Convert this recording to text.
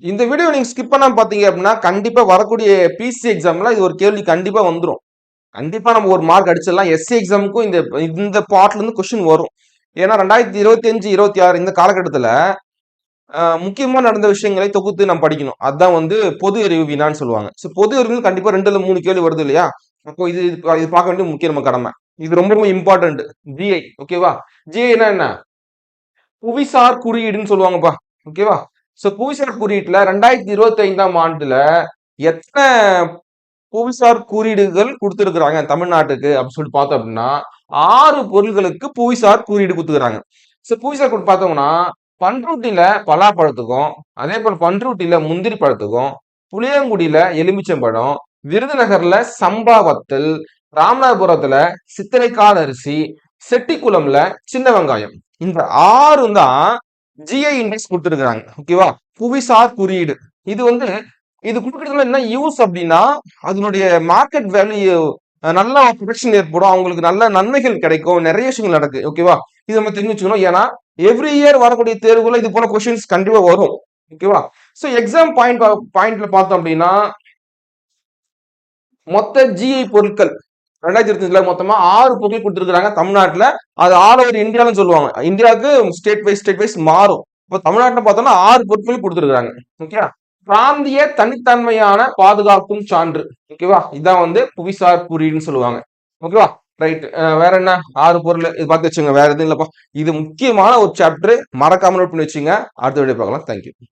இந்த வீடியோ நீங்க ஸ்கிப் பண்ணாம பாத்தீங்க அப்படின்னா கண்டிப்பா வரக்கூடிய பிசி எக்ஸாம்ல இது ஒரு கேள்வி கண்டிப்பா வந்துடும். கண்டிப்பா நம்ம ஒரு மார்க் அடிச்சிடலாம். எஸ்சி எக்ஸாமுக்கும் இந்த இந்த பார்ட்ல இருந்து கொஸ்டின் வரும். ஏன்னா 2025 26 இந்த காலகட்டத்துல முக்கியமா நடந்த விஷயங்களை தொகுத்து நம்ம படிக்கணும். அதான் வந்து பொது அறிவு வினான்னு சொல்லுவாங்க. பொது அறிவு கண்டிப்பா 2 3 கேள்வி வருது இல்லையா? அப்போ இது இது பார்க்க வேண்டிய முக்கிய நம்ம கடமை. இது ரொம்ப ரொம்ப இம்பார்ட்டன்ட். ஜிஐ ஓகேவா? ஜிஐனா என்ன? புவிசார் குறியீடுன்னு சொல்லுவாங்கப்பா. ஓகேவா? புவிசார் குறியீட்டுல 2025ஆம் ஆண்டுல எத்தனை புவிசார் குறியீடுகள் கொடுத்திருக்கிறாங்க தமிழ்நாட்டுக்கு அப்படின்னு சொல்லிட்டு பார்த்தோம் அப்படின்னா 6 பொருள்களுக்கு புவிசார் குறியீடு கொடுத்துக்கிறாங்க. புவிசார் குறியீடு பார்த்தோம்னா பன்ருட்டியில பலாப்பழத்துக்கும், அதே போல பன்ருட்டியில முந்திரி பழத்துக்கும், புளியங்குடியில எலுமிச்சம்பழம், விருதுநகர்ல சம்பா வத்தல், ராமநாதபுரத்துல சித்திரைக்கால் அரிசி, செட்டிக்குளம்ல சின்ன வெங்காயம். இந்த 6 தான் ஜிஐ இண்டெக்ஸ் கொடுத்துருக்காங்க. ஓகேவா? புவிசார் குறியீடு. இது வந்து இது கொடுக்கறதுல என்ன யூஸ் அப்படின்னா அதனுடைய மார்க்கெட் வேல்யூ நல்ல ப்ரொடக்ஷன் ஏற்படும், அவங்களுக்கு நல்ல நன்மைகள் கிடைக்கும், நிறைய விஷயங்கள் நடக்கு. ஓகேவா? இது நம்ம தெரிஞ்சு வச்சுக்கணும். ஏன்னா எவ்ரி இயர் வரக்கூடிய தேர்வுல இது போல கொஸ்டின்ஸ் கண்டிப்பா வரும். ஓகேவா? எக்ஸாம் பாயிண்ட்ல பார்த்தோம் அப்படின்னா மொத்த ஜிஐ பொருட்கள் 2025ல மொத்தமா 6 பொருட்கள் கொடுத்துருக்காங்க தமிழ்நாட்டுல. அது ஆல் ஓவர் இந்தியான்னு சொல்லுவாங்க. இந்தியாவுக்கு ஸ்டேட் வைஸ் மாறும். இப்போ தமிழ்நாட்டில் பார்த்தோம்னா 6 பொருட்கள் கொடுத்துருக்காங்க. ஓகே, பிராந்திய தனித்தன்மையான பாதுகாக்கும் சான்று. ஓகேவா? இதான் வந்து புவிசார் குறியீடுன்னு சொல்லுவாங்க. ஓகேவா? ரைட். வேற என்ன 6 பொருள் இது பார்த்து வச்சுங்க. வேற எதுவும் இல்லப்பா. இது முக்கியமான ஒரு சாப்டர். மறக்காம நோட் பண்ணி வச்சுங்க. அடுத்த வீடியோ பார்க்கலாம். தேங்க்யூ.